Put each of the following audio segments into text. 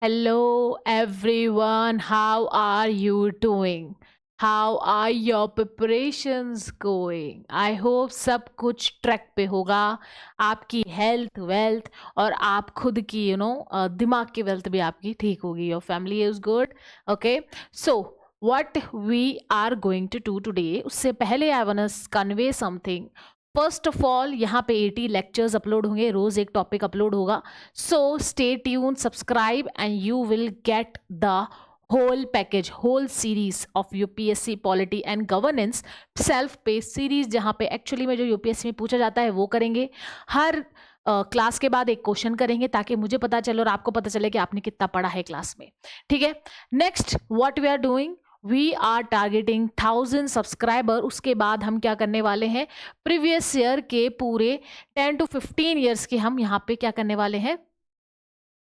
Hello everyone, how are you doing? How are your preparations going? I hope सब कुछ track पे होगा, आपकी हेल्थ वेल्थ और आप खुद की दिमाग की वेल्थ भी आपकी ठीक होगी. Your family is good. Okay, so what we are going to do today, उससे पहले I want to convey something. First of all यहाँ पे 80 लेक्चर्स अपलोड होंगे, रोज एक टॉपिक अपलोड होगा. So stay tune, subscribe and you will get the whole package, whole series of UPSC polity and governance self pace series, जहाँ पे actually में जो UPSC में पूछा जाता है वो करेंगे. हर क्लास के बाद एक क्वेश्चन करेंगे ताकि मुझे पता चले और आपको पता चले कि आपने कितना पढ़ा है क्लास में. ठीक है. Next what we are doing, we are targeting 1000 subscriber. उसके बाद हम क्या करने वाले हैं, प्रीवियस ईयर के पूरे 10 to 15 ईयर्स के हम यहाँ पे क्या करने वाले हैं,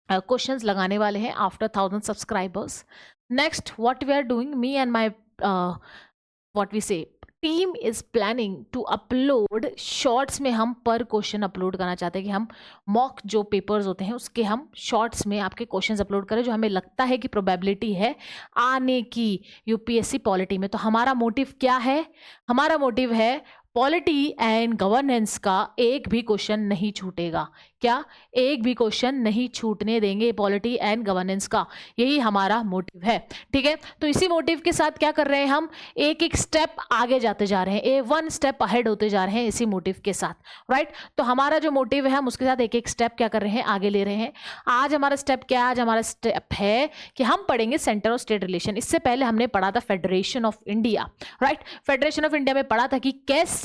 क्वेश्चंस लगाने वाले हैं after 1000 subscribers. Next what we are doing, me and my what we say team is planning to upload shorts में. हम पर क्वेश्चन अपलोड करना चाहते हैं कि हम मॉक जो पेपर्स होते हैं उसके हम शॉर्ट्स में आपके क्वेश्चंस अपलोड करें जो हमें लगता है कि प्रोबेबिलिटी है आने की यूपीएससी पॉलिटी में. तो हमारा मोटिव क्या है, हमारा मोटिव है पॉलिटी एंड गवर्नेंस का एक भी क्वेश्चन नहीं छूटेगा. क्या, एक भी क्वेश्चन नहीं छूटने देंगे पॉलिटी एंड गवर्नेंस का. यही हमारा मोटिव है. ठीक है. तो इसी मोटिव के साथ क्या कर रहे हैं, हम एक एक स्टेप आगे जाते जा रहे हैं, वन स्टेप अहेड होते जा रहे हैं इसी मोटिव के साथ. राइट. तो हमारा जो मोटिव है हम उसके साथ एक एक स्टेप क्या कर रहे हैं, आगे ले रहे हैं. आज हमारा स्टेप क्या है, आज हमारा स्टेप है कि हम पढ़ेंगे सेंटर और स्टेट रिलेशन. इससे पहले हमने पढ़ा था federation of India. Right. Federation of India में पढ़ा था कि कैसे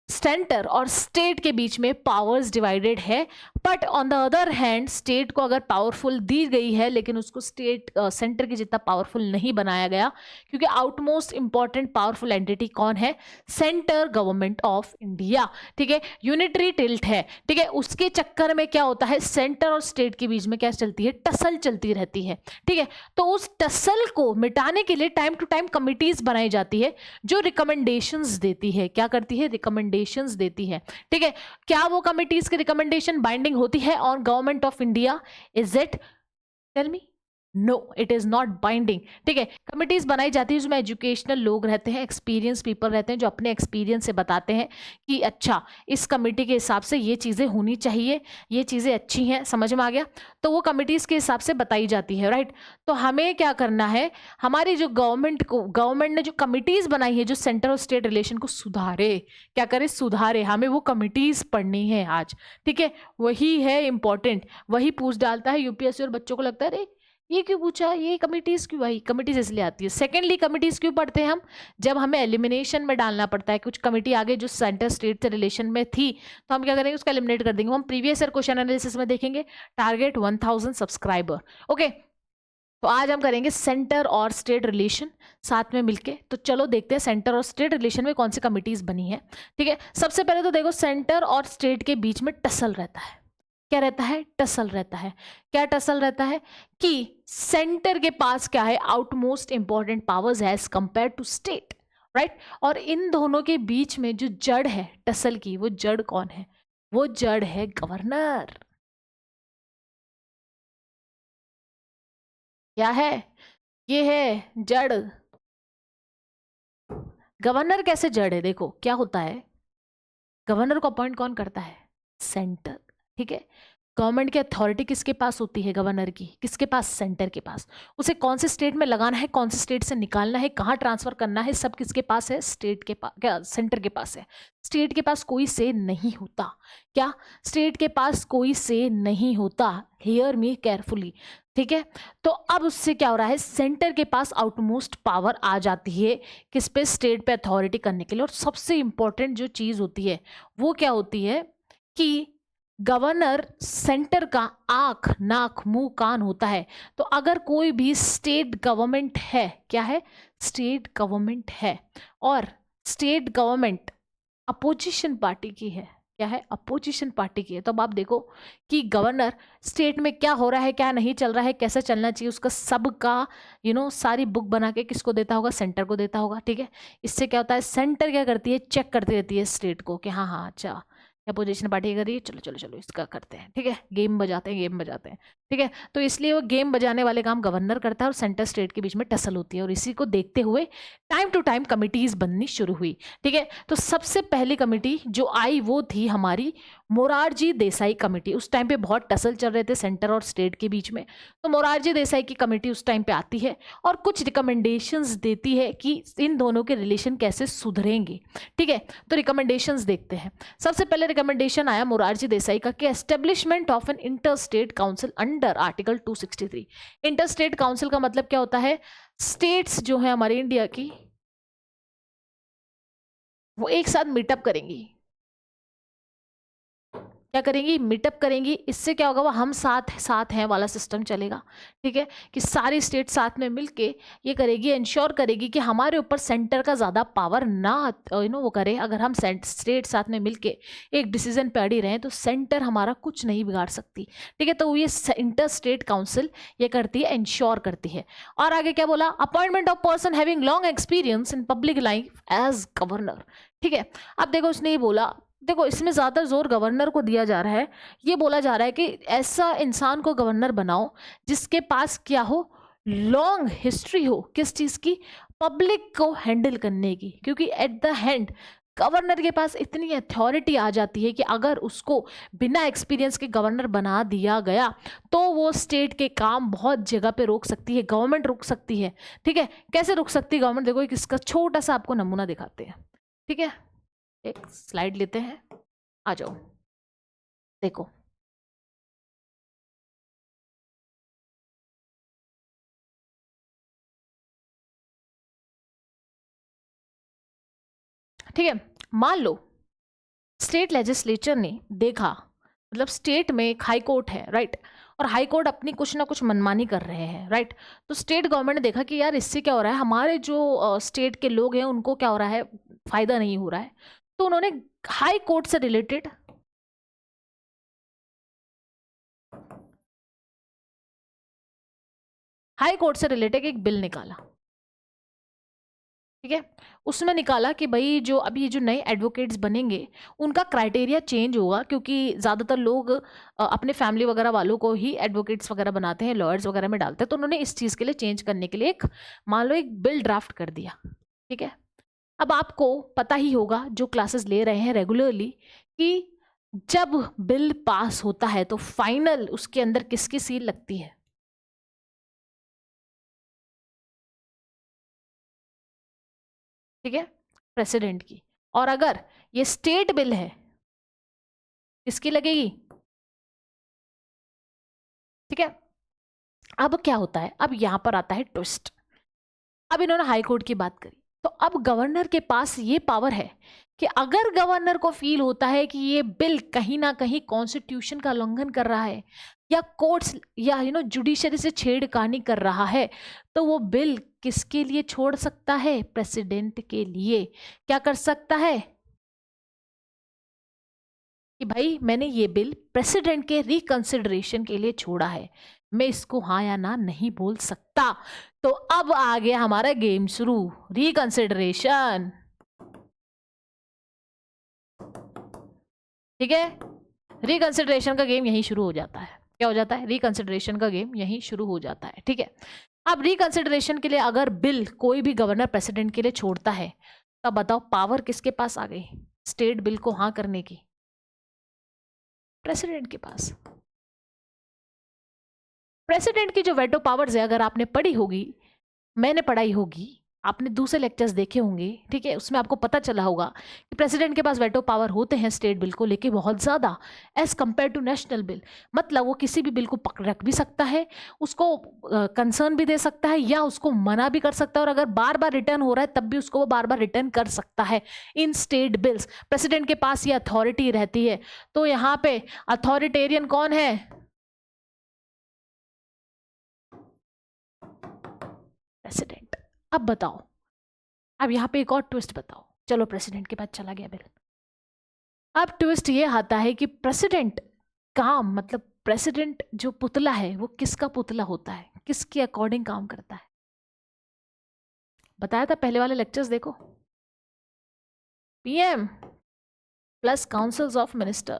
सेंटर और स्टेट के बीच में पावर्स डिवाइडेड है, but on the other hand state को अगर पावरफुल दी गई है लेकिन उसको स्टेट सेंटर के जितना पावरफुल नहीं बनाया गया, क्योंकि आउटमोस्ट इंपॉर्टेंट पावरफुल एंटिटी कौन है, सेंटर गवर्नमेंट ऑफ इंडिया. ठीक है. यूनिटरी टिल्ट है. ठीक है. उसके चक्कर में क्या होता है, सेंटर और स्टेट के बीच में क्या चलती है, टसल चलती रहती है. ठीक है. तो उस टसल को मिटाने के लिए टाइम टू टाइम कमिटीज बनाई जाती है जो रिकमेंडेशंस देती है. क्या करती है, रिकमेंडेशंस देती है. ठीक है. क्या वो कमिटीज की रिकमेंडेशन बाइंडिंग होती है on government of India? Is it, tell me. No, it is not binding. ठीक है. कमिटीज बनाई जाती है जिसमें एजुकेशनल लोग रहते हैं, एक्सपीरियंस पीपल रहते हैं जो अपने एक्सपीरियंस से बताते हैं कि अच्छा इस कमिटी के हिसाब से ये चीज़ें होनी चाहिए, ये चीज़ें अच्छी हैं. समझ में आ गया. तो वो कमिटीज के हिसाब से बताई जाती है. राइट. तो हमें क्या करना है, हमारी जो गवर्नमेंट ने जो कमिटीज बनाई है जो सेंटर और स्टेट रिलेशन को सुधारे, क्या करे, सुधारे, हमें वो कमिटीज पढ़नी है आज. ठीक है. वही है इंपॉर्टेंट, वही पूछ डालता है यूपीएससी और बच्चों को लगता है अरे ये क्यों पूछा, ये कमिटीज क्यों आई. कमिटीज इसलिए आती है. सेकेंडली, कमिटीज क्यों पढ़ते हैं हम, जब हमें एलिमिनेशन में डालना पड़ता है. कुछ कमिटी आगे जो सेंटर स्टेट से रिलेशन में थी तो हम क्या करेंगे, उसका एलिमिनेट कर देंगे. हम प्रीवियस ईयर क्वेश्चन एनालिसिस में देखेंगे टारगेट 1000 सब्सक्राइबर. ओके. तो आज हम करेंगे सेंटर और स्टेट रिलेशन साथ में मिलके. तो चलो देखते हैं सेंटर और स्टेट रिलेशन में कौन सी कमिटीज बनी है. ठीक है. सबसे पहले तो देखो, सेंटर और स्टेट के बीच में टसल रहता है. क्या रहता है, टसल रहता है. क्या टसल रहता है कि सेंटर के पास क्या है, आउटमोस्ट इंपॉर्टेंट पावर्स है as compare to state. Right. और इन दोनों के बीच में जो जड़ है टसल की, वो जड़ कौन है, वो जड़ है गवर्नर. क्या है, ये है जड़. गवर्नर कैसे जड़ है, देखो क्या होता है, गवर्नर को अपॉइंट कौन करता है, सेंटर. ठीक है. गवर्नमेंट की अथॉरिटी किसके पास होती है, गवर्नर की. किसके पास, सेंटर के पास. उसे कौन से स्टेट में लगाना है, कौन से स्टेट से निकालना है, कहाँ ट्रांसफर करना है, सब किसके पास है, स्टेट के पास, क्या सेंटर के पास है. स्टेट के पास कोई से नहीं होता. क्या, स्टेट के पास कोई से नहीं होता. Hear me carefully. ठीक है. तो अब उससे क्या हो रहा है, सेंटर के पास आउटमोस्ट पावर आ जाती है किस पे, स्टेट पे अथॉरिटी करने के लिए. और सबसे इंपॉर्टेंट जो चीज़ होती है वो क्या होती है कि गवर्नर सेंटर का आंख नाक मुंह कान होता है. तो अगर कोई भी स्टेट गवर्नमेंट है, क्या है, स्टेट गवर्नमेंट है, और स्टेट गवर्नमेंट अपोजिशन पार्टी की है, क्या है, अपोजिशन पार्टी की है, तो अब आप देखो कि गवर्नर स्टेट में क्या हो रहा है, क्या नहीं चल रहा है, कैसा चलना चाहिए, उसका सबका सारी बुक बना के किसको देता होगा, सेंटर को देता होगा. ठीक है. इससे क्या होता है, सेंटर क्या करती है, चेक करती रहती है स्टेट को कि हाँ हाँ अच्छा अपोजिशन पार्टी कर रही है, चलो चलो चलो इसका करते हैं, ठीक है, गेम बजाते हैं, गेम बजाते हैं, ठीक है। तो इसलिए वो गेम बजाने वाले काम गवर्नर करता है और सेंटर स्टेट के बीच में टसल होती है, और इसी को देखते हुए टाइम टू टाइम कमिटीज बननी शुरू हुई, ठीक है। तो सबसे पहली कमिटी जो आई वो थी हमारी मोरारजी देसाई कमेटी। उस टाइम पे बहुत टसल चल रहे थे सेंटर और स्टेट के बीच में, तो मोरारजी देसाई की कमेटी उस टाइम पे आती है और कुछ रिकमेंडेशंस देती है कि इन दोनों के रिलेशन कैसे सुधरेंगे, ठीक है। तो रिकमेंडेशंस देखते हैं। सबसे पहले रिकमेंडेशन आया मोरारजी देसाई का कि establishment of an inter state council under article 263। Inter state council का मतलब क्या होता है, स्टेट्स जो है हमारे इंडिया की वो एक साथ मीटअप करेंगी, क्या करेंगी, मीटअप करेंगी। इससे क्या होगा, वो हम साथ साथ हैं वाला सिस्टम चलेगा, ठीक है, कि सारी स्टेट साथ में मिलके ये करेगी, इंश्योर करेगी कि हमारे ऊपर सेंटर का ज़्यादा पावर ना वो करे। अगर हम स्टेट साथ में मिलके एक डिसीजन पे अड़ी रहें तो सेंटर हमारा कुछ नहीं बिगाड़ सकती, ठीक है। तो ये इंटर स्टेट काउंसिल ये करती है, इंश्योर करती है। और आगे क्या बोला, appointment of person having long experience in public life as governor, ठीक है। अब देखो उसने ये बोला, देखो इसमें ज़्यादा जोर गवर्नर को दिया जा रहा है। ये बोला जा रहा है कि ऐसा इंसान को गवर्नर बनाओ जिसके पास क्या हो, लॉन्ग हिस्ट्री हो, किस चीज़ की, पब्लिक को हैंडल करने की। क्योंकि एट द एंड गवर्नर के पास इतनी अथॉरिटी आ जाती है कि अगर उसको बिना एक्सपीरियंस के गवर्नर बना दिया गया तो वो स्टेट के काम बहुत जगह पे रोक सकती है, गवर्नमेंट रोक सकती है, ठीक है। कैसे रोक सकती है गवर्नमेंट, देखो एक इसका छोटा सा आपको नमूना दिखाते हैं, ठीक है। एक स्लाइड लेते हैं, आ जाओ, देखो ठीक है। मान लो स्टेट लेजिस्लेचर ने देखा, मतलब स्टेट में एक हाई कोर्ट है, राइट, और हाई कोर्ट अपनी कुछ ना कुछ मनमानी कर रहे हैं, राइट। तो स्टेट गवर्नमेंट ने देखा कि यार इससे क्या हो रहा है, हमारे जो स्टेट के लोग हैं उनको क्या हो रहा है, फायदा नहीं हो रहा है। तो उन्होंने हाई कोर्ट से रिलेटेड एक बिल निकाला, ठीक है। उसमें निकाला कि भाई जो अभी ये जो नए एडवोकेट्स बनेंगे उनका क्राइटेरिया चेंज होगा, क्योंकि ज़्यादातर लोग अपने फैमिली वगैरह वालों को ही एडवोकेट्स वगैरह बनाते हैं, लॉयर्स वगैरह में डालते हैं। तो उन्होंने इस चीज़ के लिए चेंज करने के लिए एक, मान लो एक बिल ड्राफ्ट कर दिया, ठीक है। अब आपको पता ही होगा जो क्लासेस ले रहे हैं रेगुलरली कि जब बिल पास होता है तो फाइनल उसके अंदर किसकी सील लगती है, ठीक है, प्रेसिडेंट की। और अगर ये स्टेट बिल है किसकी लगेगी, ठीक है। अब क्या होता है, अब यहां पर आता है ट्विस्ट। अब इन्होंने हाई कोर्ट की बात करी, तो अब गवर्नर के पास ये पावर है कि अगर गवर्नर को फील होता है कि ये बिल कहीं ना कहीं कॉन्स्टिट्यूशन का उल्लंघन कर रहा है या कोर्ट्स या जुडिशरी से छेड़खानी कर रहा है, तो वो बिल किसके लिए छोड़ सकता है, प्रेसिडेंट के लिए। क्या कर सकता है कि भाई मैंने ये बिल प्रेसिडेंट के रिकंसिडरेशन के लिए छोड़ा है, मैं इसको हाँ या ना नहीं बोल सकता। तो अब आ गया हमारा गेम शुरू, रिकंसिडरेशन, ठीक है। रिकंसिडरेशन का गेम यहीं शुरू हो जाता है। क्या हो जाता है, रिकंसिडरेशन का गेम यहीं शुरू हो जाता है, ठीक है। अब रिकंसिडरेशन के लिए अगर बिल कोई भी गवर्नर प्रेसिडेंट के लिए छोड़ता है, तब बताओ पावर किसके पास आ गई, स्टेट बिल को हाँ करने की, प्रेसिडेंट के पास। प्रेसिडेंट की जो वेटो पावर्स है, अगर आपने पढ़ी होगी, मैंने पढ़ाई होगी, आपने दूसरे लेक्चर्स देखे होंगे, ठीक है, उसमें आपको पता चला होगा कि प्रेसिडेंट के पास वेटो पावर होते हैं स्टेट बिल को लेके बहुत ज़्यादा, as compare to national bill. मतलब वो किसी भी बिल को पकड़ रख भी सकता है, उसको कंसर्न भी दे सकता है, या उसको मना भी कर सकता है, और अगर बार बार रिटर्न हो रहा है तब भी उसको वो बार बार रिटर्न कर सकता है। इन स्टेट बिल्स प्रेसिडेंट के पास ये अथॉरिटी रहती है। तो यहाँ पे अथॉरिटेरियन कौन है, प्रेसिडेंट। अब बताओ, अब यहाँ पे एक और ट्विस्ट बताओ, चलो प्रेसिडेंट के पास चला गया बिल। अब ट्विस्ट ये आता है कि प्रेसिडेंट काम, मतलब प्रेसिडेंट जो पुतला है वो किसका पुतला होता है, किसके अकॉर्डिंग काम करता है। बताया था पहले वाले लेक्चर्स देखो, PM, plus councils of minister,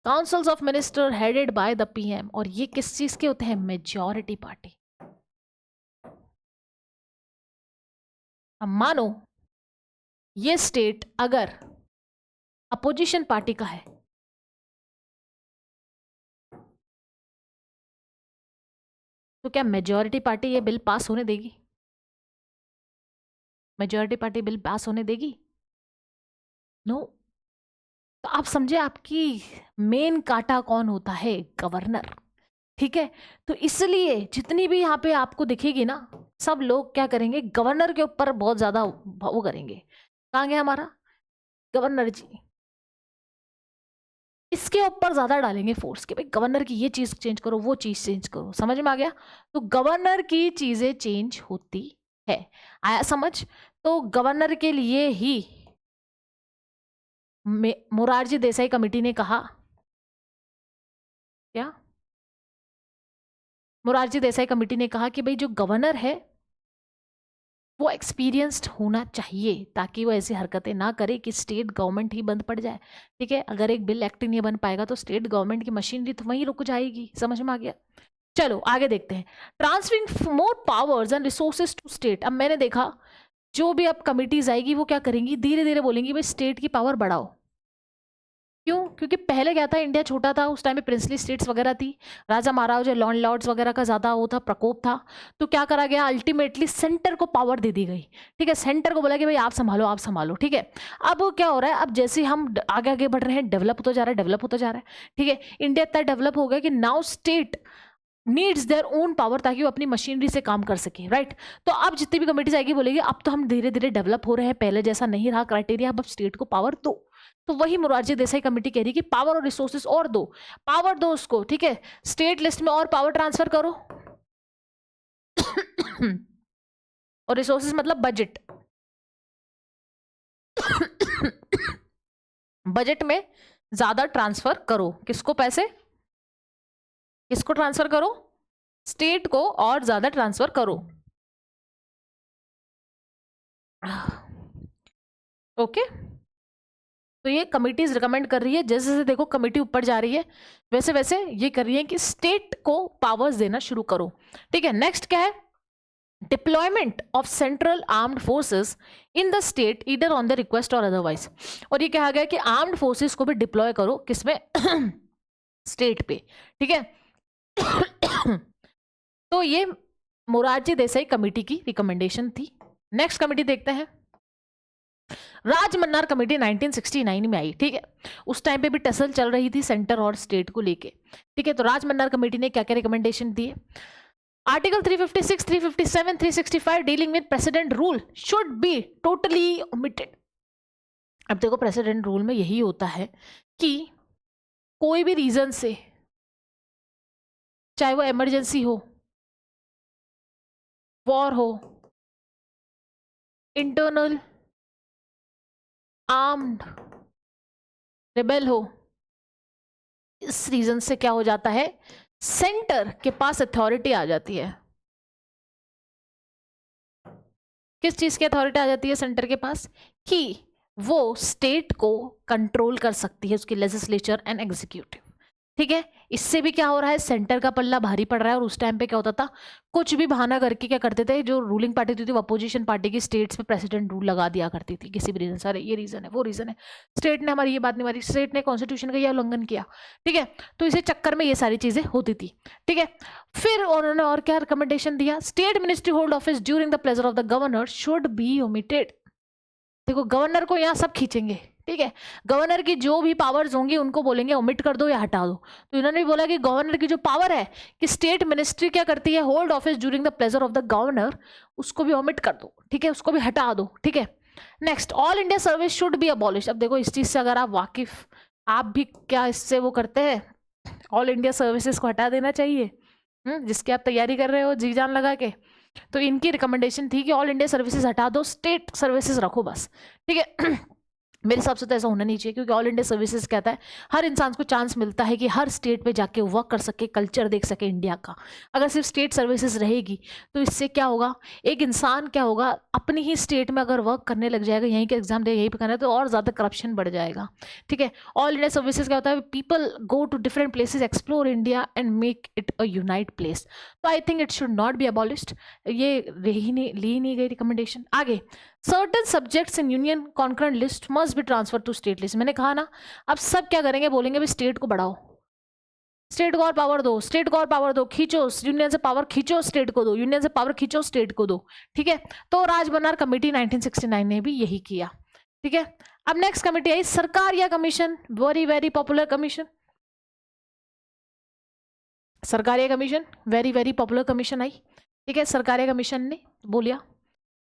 councils of minister headed by the PM, और ये किस चीज के होते हैं? Majority party. अब मानो ये स्टेट अगर अपोजिशन पार्टी का है, तो क्या मेजॉरिटी पार्टी ये बिल पास होने देगी? मेजॉरिटी पार्टी बिल पास होने देगी? नो। तो आप समझे आपकी मेन काटा कौन होता है? गवर्नर। ठीक है, तो इसलिए जितनी भी यहाँ पे आपको दिखेगी ना, सब लोग क्या करेंगे? गवर्नर के ऊपर बहुत ज्यादा वो करेंगे। कहाँ गया हमारा गवर्नर जी? इसके ऊपर ज्यादा डालेंगे फोर्स के, भाई गवर्नर की ये चीज चेंज करो, वो चीज चेंज करो। समझ में आ गया? तो गवर्नर की चीजें चेंज होती है। आया समझ? तो गवर्नर के लिए ही मोरारजी देसाई कमेटी ने कहा, क्या? मोरारजी देसाई कमेटी ने कहा कि भाई जो गवर्नर है वो एक्सपीरियंस्ड होना चाहिए, ताकि वो ऐसी हरकतें ना करे कि स्टेट गवर्नमेंट ही बंद पड़ जाए। ठीक है, अगर एक बिल एक्ट नहीं बन पाएगा तो स्टेट गवर्नमेंट की मशीनरी तो वहीं रुक जाएगी। समझ में आ गया? चलो आगे देखते हैं। Transferring more powers and resources to state. अब मैंने देखा जो भी अब कमिटीज आएगी वो क्या करेंगी? धीरे धीरे बोलेंगी भाई स्टेट की पावर बढ़ाओ। क्यों? क्योंकि पहले क्या था, इंडिया छोटा था, उस टाइम में प्रिंसली स्टेट्स वगैरह थी, राजा महाराजा लॉर्ड लॉर्ड्स वगैरह का ज़्यादा वो था, प्रकोप था। तो क्या करा गया? अल्टीमेटली सेंटर को पावर दे दी गई। ठीक है, सेंटर को बोला कि भाई आप संभालो, आप संभालो। ठीक है, अब क्या हो रहा है? अब जैसे हम आगे आगे बढ़ रहे हैं, डेवलप होता जा रहा है, डेवलप होता जा रहा है। ठीक है, इंडिया इतना डेवलप हो गया कि now state needs their own power, ताकि वो अपनी मशीनरी से काम कर सके। राइट? तो अब जितनी भी कमेटीज आएगी बोलेगी अब तो हम धीरे धीरे डेवलप हो रहे हैं, पहले जैसा नहीं रहा क्राइटेरिया, अब स्टेट को पावर दो। तो वही मोरारजी देसाई कमेटी कह रही कि पावर और रिसोर्सेस और दो, पावर दो उसको। ठीक है, स्टेट लिस्ट में और पावर ट्रांसफर करो और रिसोर्सेस मतलब बजट। बजट में ज्यादा ट्रांसफर करो। किसको पैसे? किसको ट्रांसफर करो? स्टेट को और ज्यादा ट्रांसफर करो। ओके, तो ये कमिटीज रिकमेंड कर रही है, जैसे जैसे देखो कमिटी ऊपर जा रही है वैसे वैसे ये कर रही है कि स्टेट को पावर्स देना शुरू करो। ठीक है, नेक्स्ट क्या है? Deployment of central armed forces in the state either on the request और अदरवाइज। और ये कहा गया कि आर्म्ड फोर्सेस को भी डिप्लॉय करो, किसमें? स्टेट पे। ठीक है, तो ये मोरारजी देसाई कमेटी की रिकमेंडेशन थी। नेक्स्ट कमेटी देखते हैं, राजमन्नार कमेटी 1969 में आई। ठीक है, उस टाइम पे भी टसल चल रही थी सेंटर और स्टेट को लेके। ठीक है, तो राजमन्नार कमेटी ने क्या क्या रिकमेंडेशन दिए? Article 356, 357, 365 dealing with president rule should be totally omitted. अब देखो प्रेसिडेंट रूल में यही होता है कि कोई भी रीजन से, चाहे वो इमरजेंसी हो, वॉर हो, इंटरनल आर्म्ड रिबेल हो, इस रीजन से क्या हो जाता है? सेंटर के पास अथॉरिटी आ जाती है। किस चीज की अथॉरिटी आ जाती है सेंटर के पास? कि वो स्टेट को कंट्रोल कर सकती है, उसकी लेजिस्लेचर एंड एग्जीक्यूटिव। ठीक है, इससे भी क्या हो रहा है? सेंटर का पल्ला भारी पड़ रहा है। और उस टाइम पे क्या होता था, कुछ भी बहाना करके क्या करते थे, जो रूलिंग पार्टी थी वो अपोजिशन पार्टी की स्टेट्स पे प्रेसिडेंट रूल लगा दिया करती थी किसी भी रीजन से। अरे ये रीजन है, वो रीजन है, स्टेट ने हमारी ये बात नहीं मानी, स्टेट ने कॉन्स्टिट्यूशन का यह उल्लंघन किया। ठीक है, तो इसी चक्कर में ये सारी चीजें होती थी। ठीक है, फिर उन्होंने और क्या रिकमेंडेशन दिया? State ministry hold office during the pleasure of the governor should be omitted. देखो गवर्नर को यहाँ सब खींचेंगे। ठीक है, गवर्नर की जो भी पावर्स होंगी उनको बोलेंगे ओमिट कर दो या हटा दो। तो इन्होंने भी बोला कि गवर्नर की जो पावर है कि स्टेट मिनिस्ट्री क्या करती है, hold office during the pleasure of the governor, उसको भी ओमिट कर दो। ठीक है, उसको भी हटा दो। ठीक है, next, all India service should be abolish. अब देखो इस चीज से अगर आप वाकिफ, आप भी क्या इससे वो करते हैं, ऑल इंडिया सर्विसेज को हटा देना चाहिए। जिसकी आप तैयारी कर रहे हो जी जान लगा के, तो इनकी रिकमेंडेशन थी कि ऑल इंडिया सर्विसेज हटा दो, स्टेट सर्विसेज रखो बस। ठीक है, मेरे हिसाब से तो ऐसा होना नहीं चाहिए, क्योंकि ऑल इंडिया सर्विसेज कहता है हर इंसान को चांस मिलता है कि हर स्टेट पे जाके वर्क कर सके, कल्चर देख सके इंडिया का। अगर सिर्फ स्टेट सर्विसेज रहेगी तो इससे क्या होगा, एक इंसान क्या होगा, अपनी ही स्टेट में अगर वर्क करने लग जाएगा, यहीं के एग्जाम दे यहीं पे करना है, तो और ज़्यादा करप्शन बढ़ जाएगा। ठीक है, ऑल इंडिया सर्विसेज क्या होता है, people go to different places, explore India and make it a unite place. तो I think it should not be abolished, ये ली नहीं गई रिकमेंडेशन। आगे, certain subjects in union concurrent list must be transfer to state list. मैंने कहा ना, अब सब क्या करेंगे, बोलेंगे भी स्टेट को बढ़ाओ, स्टेट को और पावर दो, स्टेट को और पावर दो, खींचो यूनियन से पावर, खींचो स्टेट को दो, यूनियन से पावर खींचो स्टेट को दो। ठीक है, तो राजबन्नार कमेटी 1969 ने भी यही किया। ठीक है, अब नेक्स्ट कमेटी आई Sarkaria commission, very very popular commission. Sarkaria commission very very popular commission आई। ठीक है, सरकारिया कमीशन ने बोलिया,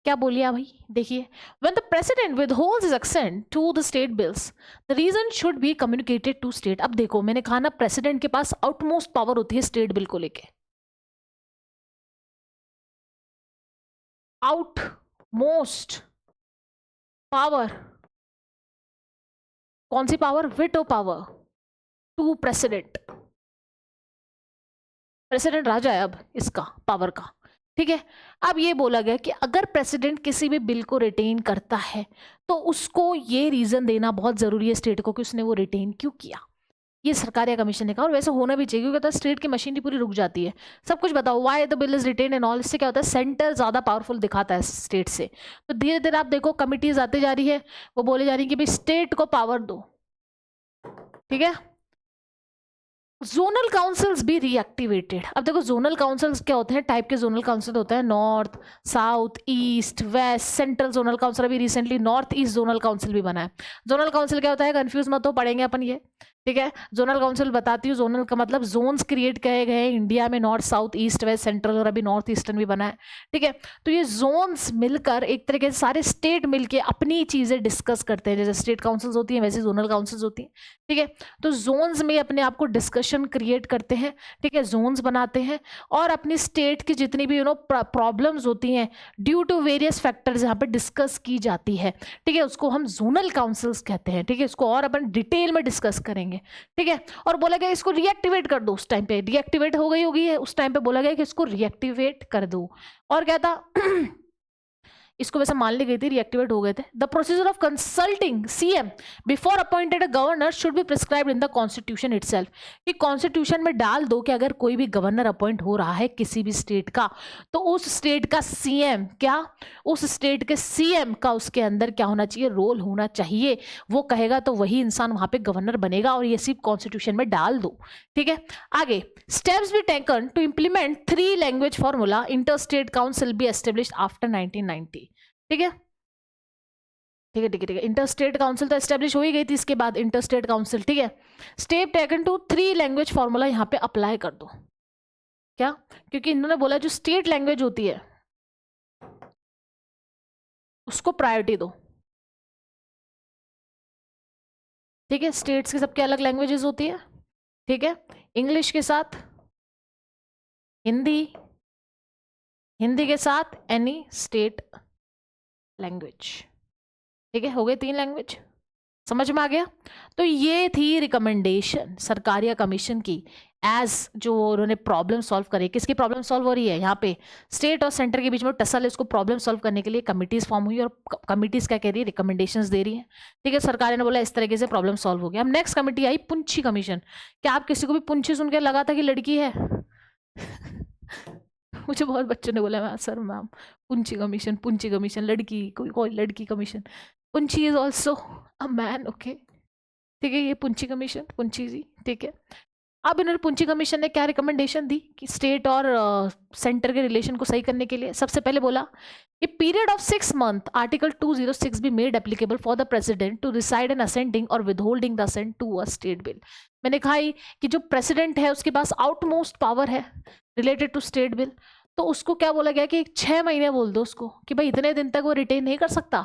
क्या बोलिया भाई, देखिए, when the president withholds his assent to the state bills, the reason should be communicated to state। अब देखो, मैंने कहा ना, प्रेसिडेंट के पास आउटमोस्ट पावर होती है स्टेट बिल को लेके, आउटमोस्ट पावर, कौन सी power, veto power to president. President राजा है अब इसका पावर का। ठीक है, अब ये बोला गया कि अगर प्रेसिडेंट किसी भी बिल को रिटेन करता है तो उसको ये रीजन देना बहुत जरूरी है स्टेट को कि उसने वो रिटेन क्यों किया। ये सरकारिया कमीशन ने कहा, और वैसे होना भी चाहिए, क्योंकि स्टेट की मशीनरी पूरी रुक जाती है। सब कुछ बताओ, why the bill is written and all. इससे क्या होता है, सेंटर ज्यादा पावरफुल दिखाता है स्टेट से। तो धीरे धीरे आप देखो कमिटीज आती जा रही है, वो बोले जा रही है कि भाई स्टेट को पावर दो। ठीक है, जोनल काउंसिल्स भी रीएक्टिवेटेड। अब देखो, जोनल काउंसिल्स क्या होते हैं, टाइप के जोनल काउंसिल होते हैं, north, south, east, west, central zonal council. अभी recently north east zonal council भी बना है। जोनल काउंसिल क्या होता है, कंफ्यूज मत हो, पढ़ेंगे अपन ये। ठीक है, जोनल काउंसिल बताती हूँ, जोनल का मतलब जोन्स क्रिएट किए गए इंडिया में, north, south, east, west, central, और अभी नॉर्थ ईस्टर्न भी बना है। ठीक है, तो ये जोन्स मिलकर एक तरीके से सारे स्टेट मिलके अपनी चीजें डिस्कस करते हैं, जैसे स्टेट काउंसिल्स होती हैं वैसे जोनल काउंसिल्स होती हैं। ठीक है, तो जोन्स में अपने आप को डिस्कशन क्रिएट करते हैं। ठीक है, जोन्स बनाते हैं और अपनी स्टेट की जितनी भी प्रॉब्लम्स होती हैं ड्यू टू वेरियस फैक्टर्स यहाँ पे डिस्कस की जाती है। ठीक है, उसको हम जोनल काउंसिल्स कहते हैं। ठीक है, इसको और अपन डिटेल में डिस्कस करेंगे। ठीक है, और बोला गया इसको रीएक्टिवेट कर दो। उस टाइम पे रीएक्टिवेट हो गई होगी है, उस टाइम पे बोला गया कि इसको रीएक्टिवेट कर दो। और क्या था इसको वैसे मान ली गई थी, रिएक्टिवेट हो गए थे। The procedure of consulting CM before appointed a governor should be prescribed in the constitution itself. कि कॉन्स्टिट्यूशन में डाल दो कि अगर कोई भी गवर्नर अपॉइंट हो रहा है किसी भी स्टेट का, तो उस स्टेट का सीएम, क्या उस स्टेट के सीएम का उसके अंदर क्या होना चाहिए, रोल होना चाहिए। वो कहेगा तो वही इंसान वहां पे गवर्नर बनेगा, और ये सिर्फ कॉन्स्टिट्यूशन में डाल दो। ठीक है, आगे, steps be taken to implement 3 language formula inter state council be established after 1990। ठीक है, ठीक है, ठीक है, ठीक है, इंटर स्टेट काउंसिल तो एस्टेब्लिश हो ही गई थी इसके बाद, इंटर स्टेट काउंसिल। ठीक है, step taken to 3 language formula यहाँ पे अप्लाई कर दो। क्या, क्योंकि इन्होंने बोला जो स्टेट लैंग्वेज होती है उसको प्रायोरिटी दो। ठीक है, स्टेट्स के सबके अलग लैंग्वेजेस होती है। ठीक है, इंग्लिश के साथ हिंदी, हिंदी के साथ एनी स्टेट लैंग्वेज। ठीक है, हो गए 3 लैंग्वेज, समझ में आ गया। तो ये थी रिकमेंडेशन सरकारिया कमीशन की, एज जो उन्होंने प्रॉब्लम सॉल्व करे। किसकी प्रॉब्लम सॉल्व हो रही है यहाँ पे, स्टेट और सेंटर के बीच में टसल है, उसको प्रॉब्लम सॉल्व करने के लिए कमिटीज फॉर्म हुई, और कमिटीज क्या कह रही है, रिकमेंडेशंस दे रही है। ठीक है, सरकार ने बोला इस तरीके से प्रॉब्लम सॉल्व हो गया। अब नेक्स्ट कमिटी आई पुंछी कमीशन। क्या आप किसी को भी पुंछी सुन के लगा था कि लड़की है? मुझे बहुत बच्चों ने बोला sir ma'am Punchhi commission, Punchhi commission, लड़की, कोई लड़की commission. Punchhi is also a man. Okay, ठीक है, ये पुंछी कमीशन, पुंछी जी। ठीक है, अब इन्होंने पुंछी कमीशन ने क्या रिकमेंडेशन दी कि स्टेट और सेंटर के रिलेशन को सही करने के लिए सबसे पहले बोला कि period of 6 month article 206 be made applicable for the president to decide an assenting और withholding the assent to a state bill. मैंने कहा ही कि जो प्रेसिडेंट है उसके पास आउटमोस्ट पावर है रिलेटेड टू स्टेट बिल, तो उसको क्या बोला गया कि 6 महीने बोल दो उसको कि भाई इतने दिन तक वो रिटेन नहीं कर सकता।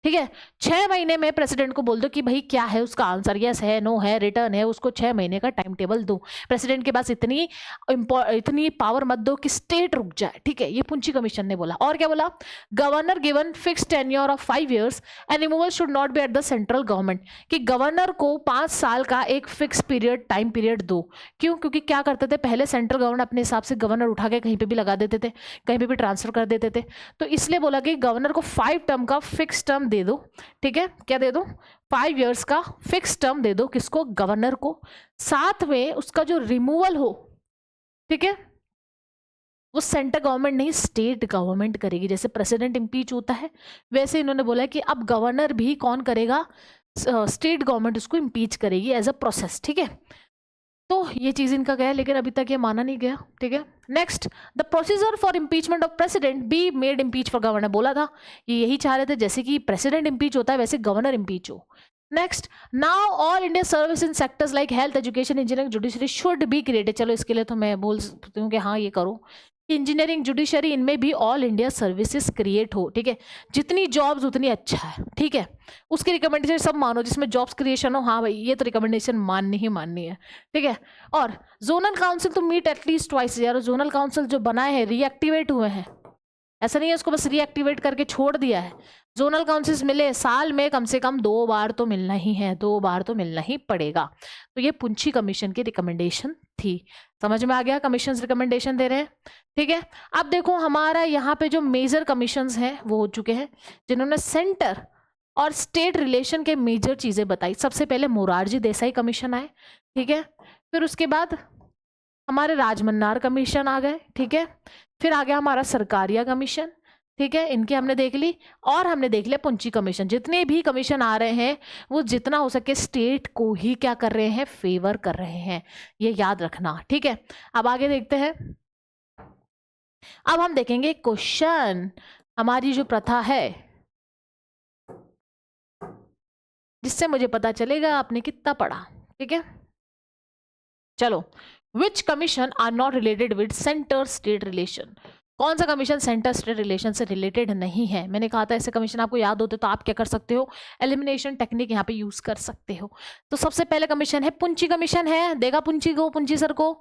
ठीक है, 6 महीने में प्रेसिडेंट को बोल दो कि भाई क्या है उसका आंसर, यस है, नो है, रिटर्न है, उसको 6 महीने का टाइम टेबल दो। प्रेसिडेंट के पास इतनी पावर मत दो कि स्टेट रुक जाए। ठीक है, ये पुंची कमीशन ने बोला। और क्या बोला, governor given fix tenure of 5 years and removal should not B at the central government, कि गवर्नर को 5 साल का एक फिक्स पीरियड, टाइम पीरियड दो। क्यों? क्योंकि क्या करते थे पहले, सेंट्रल गवर्नमेंट अपने हिसाब से गवर्नर उठा के कहीं पे भी लगा देते थे, कहीं पे भी ट्रांसफर कर देते थे। तो इसलिए बोला कि गवर्नर को 5 टर्म का फिक्स टर्म दे दो। ठीक है, क्या दे दो, 5 years का फिक्स टर्म दे दो, किसको, गवर्नर को। साथ में उसका जो रिमूवल हो, ठीक है, वो सेंट्रल गवर्नमेंट नहीं, स्टेट गवर्नमेंट करेगी। जैसे प्रेसिडेंट इम्पीच होता है, वैसे इन्होंने बोला कि अब गवर्नर भी कौन करेगा, स्टेट गवर्नमेंट उसको इम्पीच करेगी एज अ प्रोसेस। ठीक है, तो ये चीज इनका गया, लेकिन अभी तक ये माना नहीं गया। ठीक है, next, the procedure for impeachment of president be made impeach for governor. बोला था ये यही चाह रहे थे, जैसे कि प्रेसिडेंट इम्पीच होता है वैसे गवर्नर इम्पीच हो। Next, now all India service in sectors like health, education, engineering, judiciary should be created. चलो इसके लिए तो मैं बोल सकती हूँ कि हाँ ये करो, इंजीनियरिंग, जुडिशरी, इनमें भी ऑल इंडिया सर्विसेज क्रिएट हो। ठीक है, जितनी जॉब्स उतनी अच्छा है। ठीक है, उसकी रिकमेंडेशन सब मानो, जिसमें जॉब्स क्रिएशन हो, हाँ भाई ये तो रिकमेंडेशन माननी ही माननी है। ठीक है, और जोनल काउंसिल तो meet at least twice year. Zonal council जो बनाए हैं रीएक्टिवेट हुए हैं, ऐसा नहीं है उसको बस रीएक्टिवेट करके छोड़ दिया है। जोनल काउंसिल्स मिले, साल में कम से कम 2 बार तो मिलना ही है, 2 बार तो मिलना ही पड़ेगा। तो ये पुंची कमीशन की रिकमेंडेशन थी। समझ में आ गया, कमीशन रिकमेंडेशन दे रहे हैं। ठीक है, अब देखो हमारा यहाँ पे जो मेजर कमीशंस हैं वो हो चुके हैं, जिन्होंने सेंटर और स्टेट रिलेशन के मेजर चीजें बताई। सबसे पहले मोरारजी देसाई कमीशन आए। ठीक है, फिर उसके बाद हमारे राजमन्नार कमीशन आ गए। ठीक है, फिर आ गया हमारा सरकारिया कमीशन। ठीक है, इनके हमने देख ली, और हमने देख लिया पुंची कमीशन। जितने भी कमीशन आ रहे हैं वो जितना हो सके स्टेट को ही क्या कर रहे हैं, फेवर कर रहे हैं, ये याद रखना। ठीक है, अब आगे देखते हैं। अब हम देखेंगे क्वेश्चन, हमारी जो प्रथा है, जिससे मुझे पता चलेगा आपने कितना पढ़ा। ठीक है, चलो, which commission are not related with centre state relation. कौन सा कमीशन सेंटर स्टेट रिलेशन से रिलेटेड नहीं है? मैंने कहा था ऐसे कमीशन आपको याद होते तो आप क्या कर सकते हो, एलिमिनेशन टेक्निक यहाँ पे यूज कर सकते हो। तो सबसे पहले कमीशन है पुंची कमीशन है, देगा पुंची को, पुंची सर को।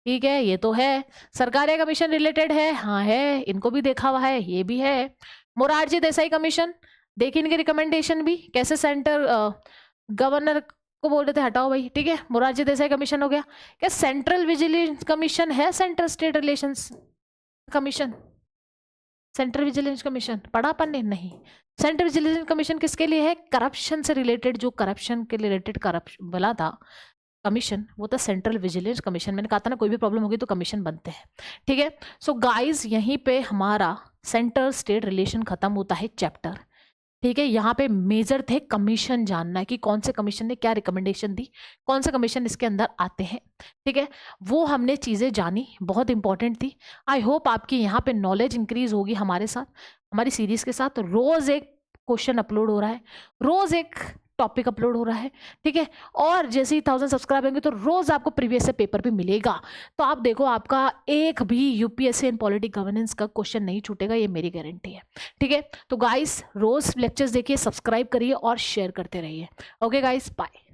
ठीक है, ये तो है। सरकारी कमीशन रिलेटेड है, हाँ है, इनको भी देखा हुआ है, ये भी है। मोरारजी देसाई कमीशन, देखिए इनके रिकमेंडेशन भी कैसे सेंटर गवर्नर को बोल रहे थे हटाओ भाई। ठीक है, मोरारजी देसाई कमीशन हो गया। क्या सेंट्रल विजिलेंस कमीशन है, central state relations commission, central vigilance commission पढ़ा अपन ने? नहीं। सेंट्रल विजिलेंस कमीशन किसके लिए है, करप्शन से रिलेटेड, जो करप्शन के रिलेटेड करप्शन बोला था कमीशन, वो था सेंट्रल विजिलेंस कमीशन। मैंने कहा था ना कोई भी प्रॉब्लम होगी तो कमीशन बनते हैं। ठीक है, सो गाइस यहीं पे हमारा सेंट्रल स्टेट रिलेशन खत्म होता है चैप्टर। ठीक है, यहाँ पे मेजर थे कमीशन जानना है कि कौन से कमीशन ने क्या रिकमेंडेशन दी, कौन से कमीशन इसके अंदर आते हैं। ठीक है, वो हमने चीज़ें जानी, बहुत इंपॉर्टेंट थी। आई होप आपकी यहाँ पे नॉलेज इंक्रीज होगी हमारे साथ, हमारी सीरीज के साथ। रोज एक क्वेश्चन अपलोड हो रहा है, रोज एक टॉपिक अपलोड हो रहा है। ठीक है, और जैसे ही 1000 सब्सक्राइब होंगे तो रोज आपको प्रीवियस से पेपर भी मिलेगा। तो आप देखो आपका एक भी यूपीएससी एंड पॉलिटिक गवर्नेंस का क्वेश्चन नहीं छूटेगा, ये मेरी गारंटी है। ठीक है, तो गाइस रोज लेक्चर्स देखिए, सब्सक्राइब करिए और शेयर करते रहिए। Okay guys, bye.